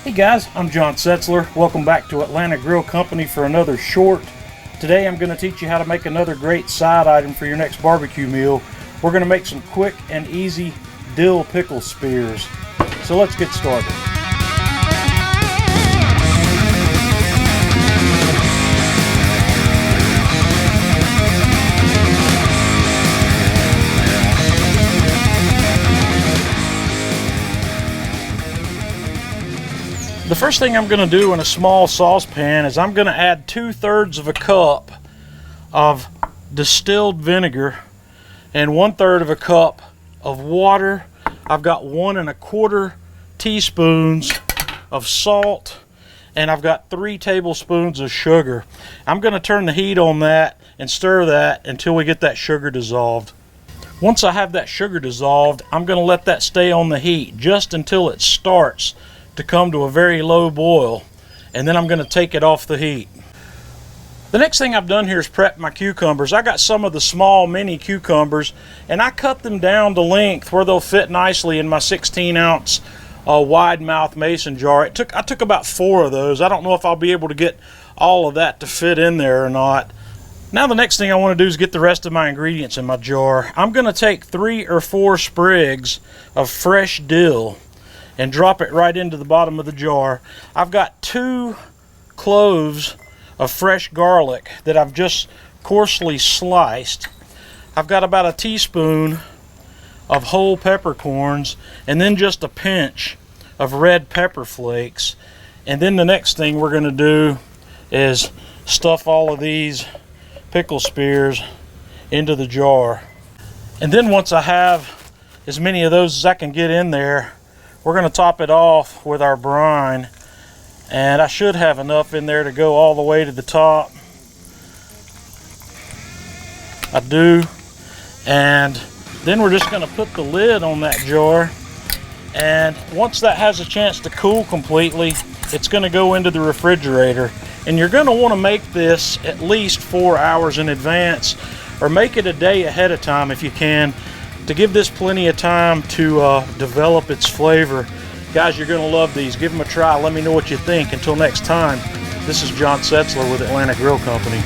Hey guys, I'm John Setzler. Welcome back to Atlanta Grill Company for another short. Today I'm going to teach you how to make another great side item for your next barbecue meal. We're going to make some quick and easy dill pickle spears. So let's get started. The first thing I'm going to do in a small saucepan is I'm going to add 2/3 of a cup of distilled vinegar and 1/3 of a cup of water. I've got 1 1/4 teaspoons of salt, and I've got 3 tablespoons of sugar. I'm going to turn the heat on that and stir that until we get that sugar dissolved. Once I have that sugar dissolved, I'm going to let that stay on the heat just until it starts to come to a very low boil, and then I'm going to take it off the heat. The next thing I've done here is prep my cucumbers. I got some of the small mini cucumbers, and I cut them down to length where they'll fit nicely in my 16-ounce wide mouth mason jar. I took about 4 of those. I don't know if I'll be able to get all of that to fit in there or not. Now the next thing I want to do is get the rest of my ingredients in my jar. I'm going to take 3 or 4 sprigs of fresh dill and drop it right into the bottom of the jar. I've got 2 cloves of fresh garlic that I've just coarsely sliced. I've got about a teaspoon of whole peppercorns, and then just a pinch of red pepper flakes. And then the next thing we're going to do is stuff all of these pickle spears into the jar. And then once I have as many of those as I can get in there, we're going to top it off with our brine, and I should have enough in there to go all the way to the top. I do. And then we're just going to put the lid on that jar, and once that has a chance to cool completely, it's going to go into the refrigerator. And you're going to want to make this at least 4 hours in advance, or make it a day ahead of time if you can, to give this plenty of time to develop its flavor. Guys, you're going to love these. Give them a try. Let me know what you think. Until next time, this is John Setzler with Atlanta Grill Company.